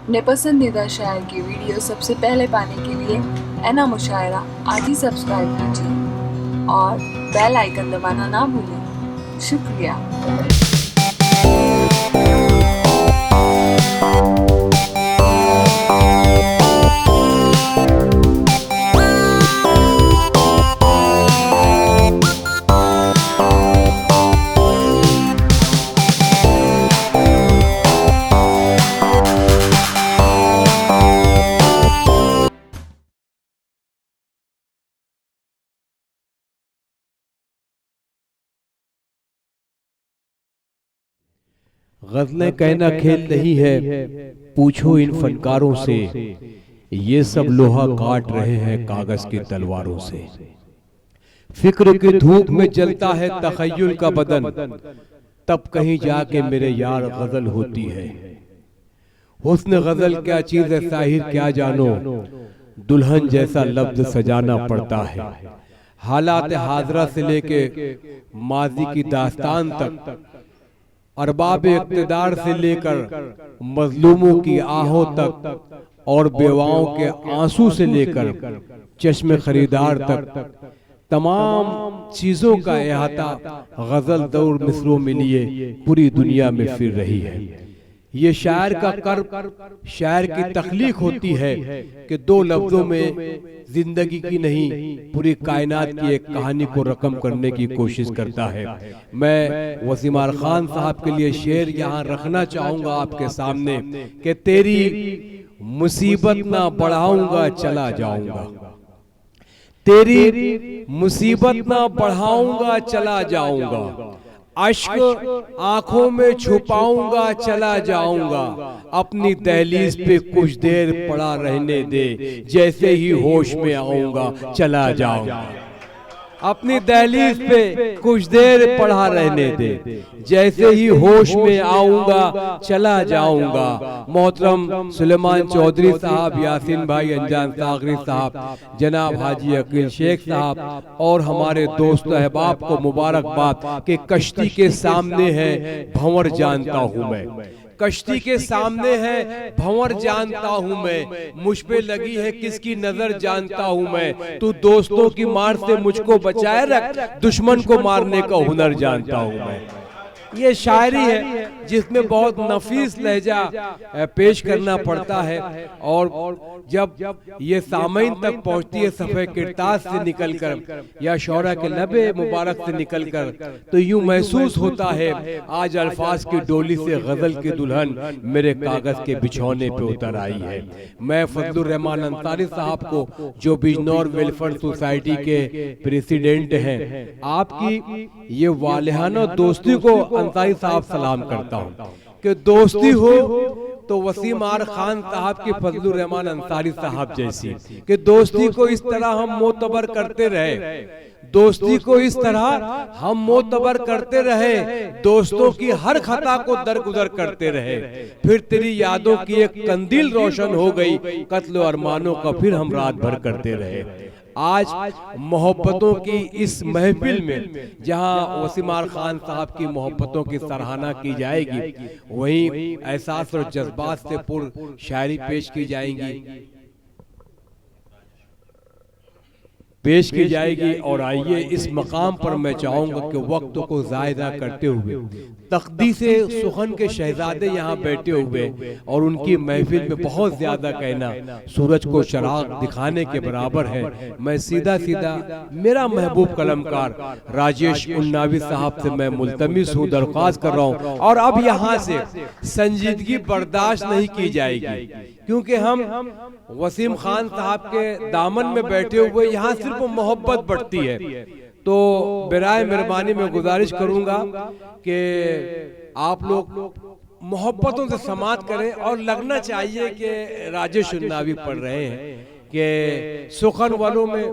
अपने पसंदीदा शायर की वीडियो सबसे पहले पाने के लिए एना मुशायरा आज ही सब्सक्राइब कीजिए और बेल आइकन दबाना ना भूलें। शुक्रिया। गज़लें कहना खेल नहीं है, पूछो इन फनकारों से। ये सब लोहा काट रहे हैं कागज की तलवारों से। फिक्र की धूप में जलता है तखय्युल का बदन, तब कहीं जाके मेरे यार गजल होती है। हुस्न गजल क्या चीज है साहिर क्या जानो, दुल्हन जैसा लफ्ज सजाना पड़ता है। हालात हाजरा से लेके माजी की दास्तान तक, अरबाब इक़्तिदार से लेकर मजलूमों की आहों तक, और बेवाओं के आंसू से लेकर चश्मे खरीदार तक, तमाम चीजों का अहाता गजल दौर मिसरों में लिए पूरी दुनिया में फिर रही है। ये शायर का कर्म, शायर की तख्लीक होती है कि दो लफ्जों में जिंदगी की नहीं पूरी कायनात की एक कहानी को रकम करने की कोशिश करता है। मैं वसीम आर खान साहब के लिए शेर यहाँ रखना चाहूंगा आपके सामने कि तेरी मुसीबत ना बढ़ाऊंगा चला जाऊंगा, तेरी मुसीबत ना बढ़ाऊंगा चला जाऊंगा, अश्क आंखों में छुपाऊंगा चला जाऊंगा, अपनी दहलीज पे कुछ देर पड़ा रहने दे, जैसे ही होश में आऊंगा चला जाऊंगा। अपनी दहलीज पे कुछ देर पड़ा रहने दे, जैसे ही होश में आऊंगा चला जाऊंगा। मोहतरम सुलेमान चौधरी साहब, यासीन भाई अंजान सागरी साहब, जनाब हाजी अकील शेख साहब और हमारे दोस्त अहबाब को मुबारकबाद कि कश्ती के सामने है भंवर जानता हूं मैं, कश्ती के सामने है भंवर जानता हूं मैं, मुझ पे लगी है किसकी नजर जानता हूं मैं, तू दोस्तों की मार से मुझको बचाए रख, दुश्मन को मारने का हुनर जानता हूं मैं। ये शायरी है जिसमें बहुत नफीस लहजा पेश करना पड़ता है, और जब ये सामईन तक पहुंचती है सफ़े किरतास से निकलकर या शौरा के लबे मुबारक से निकलकर, तो यूं महसूस होता है आज अल्फाज की डोली से गजल की दुल्हन मेरे कागज के बिछौने पे उतर आई है। मैं फजलुर रहमान अंसारी साहब को, जो बिजनौर वेलफेयर सोसाइटी के प्रेसिडेंट हैं, आपकी ये वालिहाना दोस्ती को अंसारी साहब सलाम करता हूँ कि दोस्ती हो तो वसीम आर खान साहब की, फजलुर रहमान अंसारी साहब जैसी, कि दोस्ती को इस तरह हम मोतबर करते रहे, दोस्ती को इस तरह हम मोतबर करते रहे, दोस्तों की हर खता को दरगुजर करते रहे, फिर तेरी यादों की एक कंदील रोशन हो गई, कत्ल अरमानों का फिर हम रात भर करते रहे। आज मोहब्बतों की इस महफिल में जहां वसीम आर खान साहब की मोहब्बतों की सराहना की जाएगी, वहीं एहसास और जज्बात से पुर शायरी पेश की जाएगी। और आइए इस मकाम पर मैं चाहूंगा कि वक्त को ज़ायदा करते हुए तकदीसे सुखन के शहजादे यहाँ बैठे हुए, और उनकी महफिल में बहुत ज्यादा कहना सूरज को चराग दिखाने के बराबर है। मैं सीधा सीधा मेरा महबूब कलमकार राजेश उन्नावी साहब से मैं मुल्तमिस हूँ, दरख्वास्त कर रहा हूँ, और अब यहाँ से संजीदगी बर्दाश्त नहीं की जाएगी, क्योंकि हम वसीम खान साहब के दामन में बैठे हुए यहाँ सिर्फ मोहब्बत बढ़ती है। तो बिराए मेहरबानी में गुजारिश करूंगा कि आप लोग मोहब्बतों से समात करें, और लगना चाहिए कि राजेश उन्नावी पढ़ रहे हैं कि सुखन वालों में,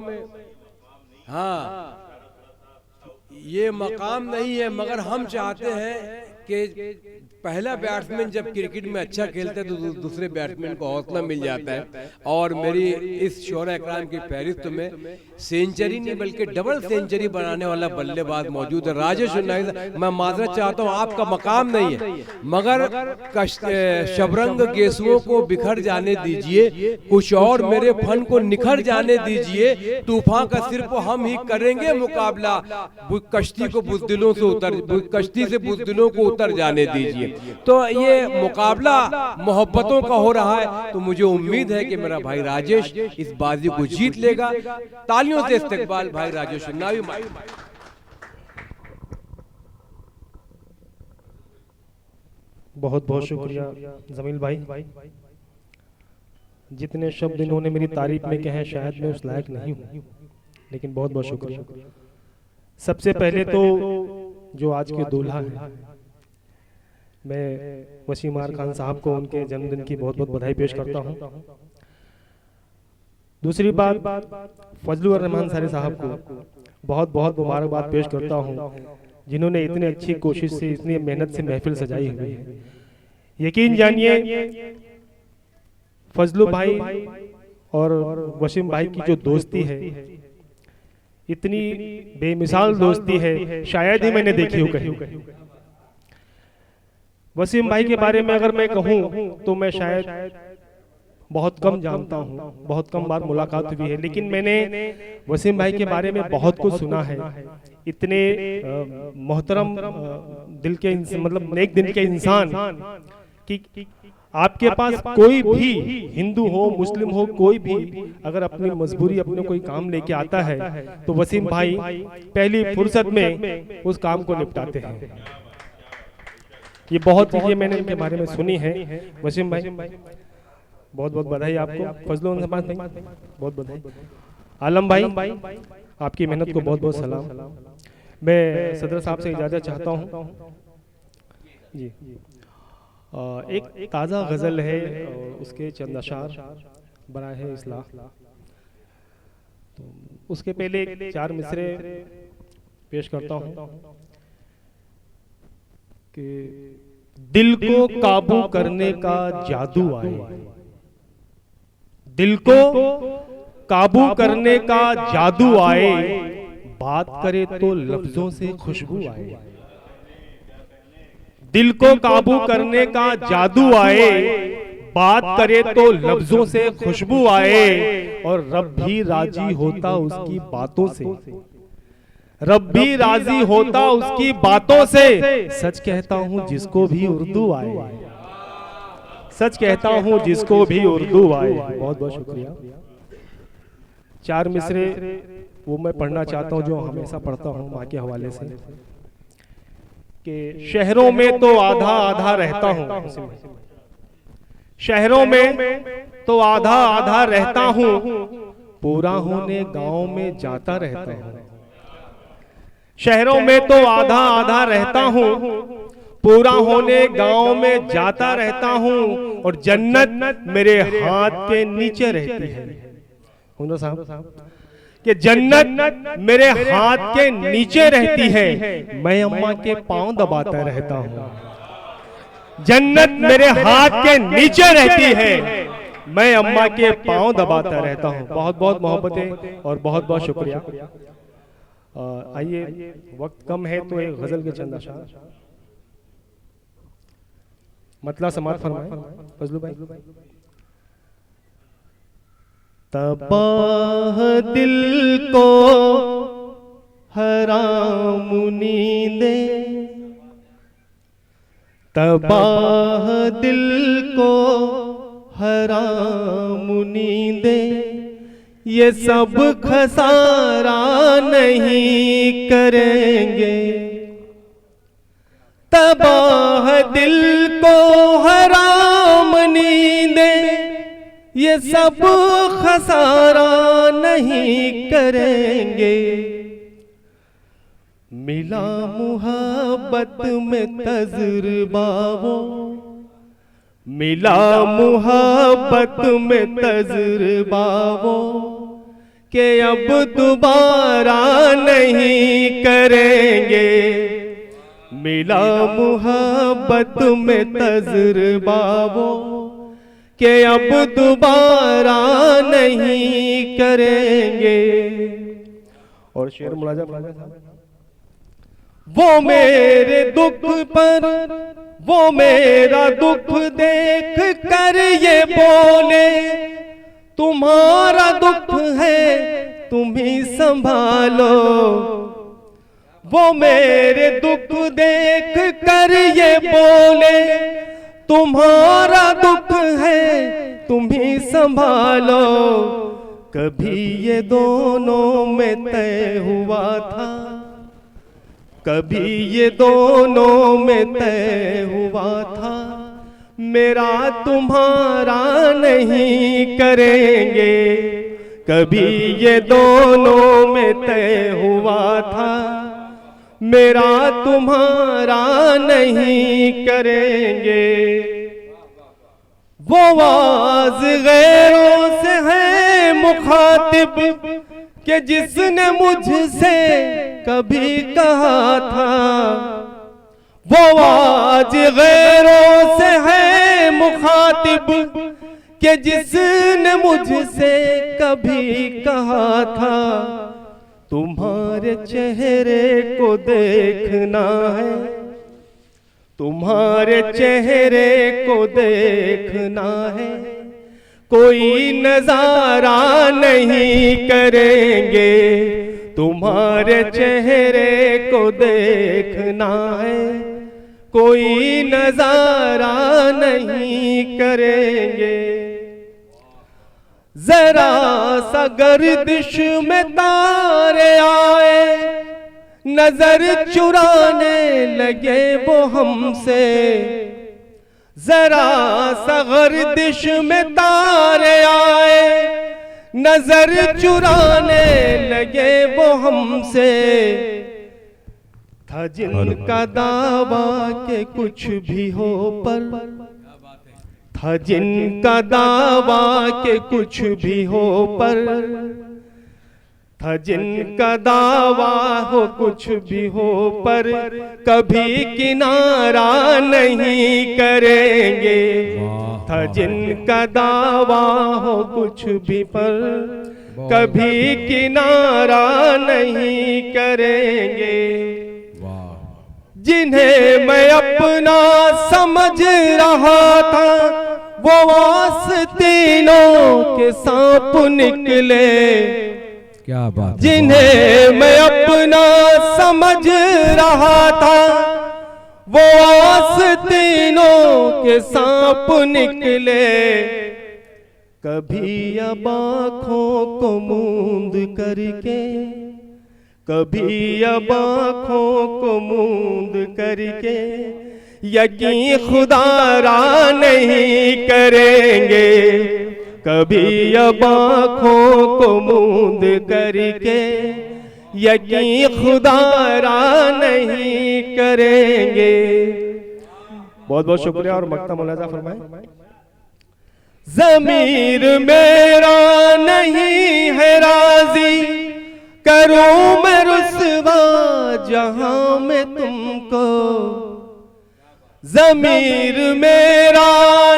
हाँ ये मकाम नहीं है, मगर हम चाहते हैं कि पहला बैट्समैन जब क्रिकेट में अच्छा खेलता है तो दूसरे बैट्समैन को हौसला मिल जाता है। और मेरी इस शोरा इकराम की फहरिस्त में सेंचुरी नहीं बल्कि डबल सेंचुरी बनाने वाला बल्लेबाज मौजूद है। राजेश उन्नाइस, मैं माजरत चाहता हूँ, आपका मकाम नहीं है, मगर शबरंग गेसुओं को बिखर जाने दीजिए, कुछ और मेरे फन को निखर जाने दीजिए। तूफान का सिर्फ हम ही करेंगे मुकाबला, कश्ती को बुज़दिलों से कश्ती से बुज़दिलों को उतर जाने दीजिए। तो ये मुकाबला मोहब्बतों का हो रहा है, तो मुझे उम्मीद है कि मेरा भाई राजेश इस बाजी को जीत लेगा। तालियों से इस्तकबाल भाई राजेश उन्नावी। बहुत बहुत शुक्रिया जमील भाई। जितने शब्द इन्होंने मेरी तारीफ में कहे शायद मैं उस लायक नहीं हूँ, लेकिन बहुत बहुत शुक्रिया। सबसे पहले तो जो आज के दूल्हा हैं, मैं वसीम आर खान साहब को उनके जन्मदिन की बहुत बहुत बधाई पेश करता हूं। दूसरी बात, फजलुर रहमान सारे साहब को बहुत बहुत मुबारकबाद पेश करता हूं, जिन्होंने इतनी अच्छी कोशिश से, इतनी मेहनत से महफिल सजाई हुई है। यकीन जानिए फजलू भाई और वसीम भाई की जो दोस्ती है, इतनी बेमिसाल दोस्ती है, शायद ही मैंने देखी हो कहीं। वसीम भाई के बारे में अगर मैं कहूं तो मैं शायद बहुत कम जानता हूं, बहुत कम बार मुलाकात हुई है, लेकिन मैंने वसीम भाई के बारे में बहुत कुछ सुना है। इतने मोहतरम दिल के, मतलब नेक दिल के इंसान कि आपके पास कोई भी हिंदू हो, मुस्लिम हो, कोई भी अगर अपनी मजबूरी, अपने कोई काम लेके आता है तो वसीम भाई पहली फुर्सत में उस काम को निपटाते हैं। ये बहुत चीजें मैंने इनके बारे में सुनी है। वसीम भाई बहुत बहुत बधाई आपको। फजलुल भाई बहुत बधाई। आलम भाई आपकी मेहनत को बहुत बहुत सलाम। मैं सदर साहब से इजाजत चाहता हूँ जी। एक ताज़ा गज़ल है, उसके चंद अशार बना है इस्लाह, तो उसके पहले एक 4 मिसरे पेश करता हूँ कि दिल को काबू करने का जादू आए, दिल को काबू करने का जादू आए, बात करे तो लफ्जों से खुशबू आए। दिल को काबू करने का जादू आए, बात करे तो लफ्जों से खुशबू आए, और रब भी राजी होता उसकी बातों से, रब भी राजी होता उसकी बातों से। सच कहता हूं जिसको भी उर्दू आए, सच कहता हूं जिसको भी उर्दू आए। बहुत बहुत शुक्रिया। 4 मिसरे वो मैं पढ़ना चाहता हूं जो हमेशा पढ़ता हूं माँ के हवाले से, कि शहरों में तो आधा आधा रहता हूं, शहरों में तो आधा आधा रहता हूं, पूरा होने गांव में जाता रहता हूं। शहरों में तो आधा आधा रहता हूं, पूरा होने गांव में जाता रहता हूं, और जन्नत मेरे हाथ के नीचे रहती है। साहब कि जन्नत मेरे हाथ के नीचे रहती है, मैं अम्मा के पांव दबाता रहता हूँ। जन्नत मेरे हाथ के नीचे रहती है, मैं अम्मा के पांव दबाता रहता हूँ। बहुत बहुत मोहब्बतें और बहुत बहुत शुक्रिया। आइए, वक्त कम है तो एक गजल के चंद अशार मतला समात फरमाएं फजलू भाई। तबाह दिल को हराम नींदें, तबाह दिल को हराम नींदें, ये सब खसारा नहीं करेंगे। तबाह दिल को हराम नींदें, ये सब खसारा नहीं करेंगे। मिला मुहब्बत में तजुर्बा वो, मिला मुहब्बत में तजुर्बा वो, कि अब दोबारा नहीं करेंगे। मिला मोहब्बत में तजुर्बा वो कि अब दोबारा नहीं करेंगे। और शेर मुलाजा वो मेरे दुख पर, वो मेरा दुख देख कर ये बोले, तुम्हारा दुख है तुम ही संभालो। वो मेरे दुख देख कर ये बोले, तुम्हारा दुख है तुम ही संभालो। कभी ये दोनों में तय हुआ था, कभी ये दोनों में तय हुआ था, मेरा तुम्हारा नहीं करेंगे। कभी ये दोनों में तय हुआ था, मेरा तुम्हारा नहीं करेंगे। वो आवाज गैरों से है मुखातिब कि जिसने मुझसे कभी कहा था। वो आज गैरों से है मुखातिब कि जिसने मुझसे कभी कहा था, तुम्हारे चेहरे को देखना है, तुम्हारे चेहरे को देखना है, कोई नजारा नहीं करेंगे। तुम्हारे चेहरे को देखना है, कोई नजारा नहीं करेंगे। जरा सा गर्दिश में तारे आए, नजर चुराने लगे वो हमसे। जरा सा गर्दिश में तारे आए, नजर चुराने लगे वो हमसे। था जिनका दावा के कुछ भी हो पर, था जिनका दावा के कुछ भी हो पर, था जिनका दावा हो कुछ भी हो पर, कभी किनारा नहीं करेंगे। था जिनका दावा हो कुछ भी पर, कभी किनारा नहीं करेंगे। जिन्हें मैं अपना समझ रहा था, वो आस्तीनों के सांप निकले। क्या बात। जिन्हें मैं अपना समझ रहा था, वो आस्तीनों के सांप निकले। कभी अब आँखों को मूंद करके, कभी अब आँखों को मूंद करके, यकीन खुदारा नहीं करेंगे। कभी अब आँखों को मूंद करके, यकीन खुदारा नहीं करेंगे। बहुत बहुत शुक्रिया और मक्ता मुलाजा फरमाए। ज़मीर मेरा नहीं है राजी, करूं मैं रुसवा जहां में तुमको। ज़मीर मेरा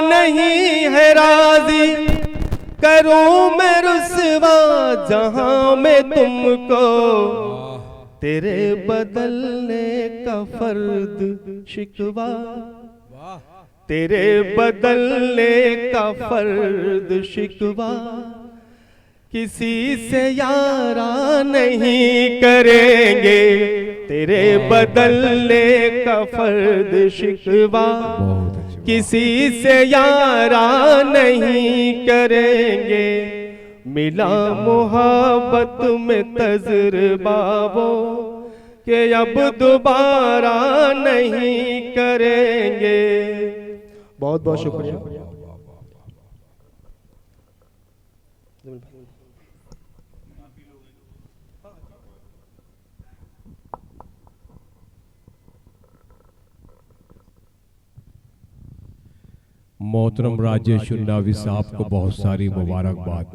नहीं है राजी, करूं मैं रुसवा जहां में तुमको। तेरे बदलने का फर्द शिकवा, तेरे बदलने का फर्द शिकवा, किसी से यारा नहीं करेंगे। तेरे बदलने का फर्द शिकवा, किसी से यारा नहीं करेंगे। मिला मोहब्बत में तजुर्बा वो कि अब दोबारा नहीं करेंगे। बहुत बहुत शुक्रिया। मोहतरम राजेश नावी साहब को बहुत सारी मुबारकबाद।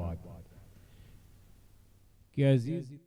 क्या अजीज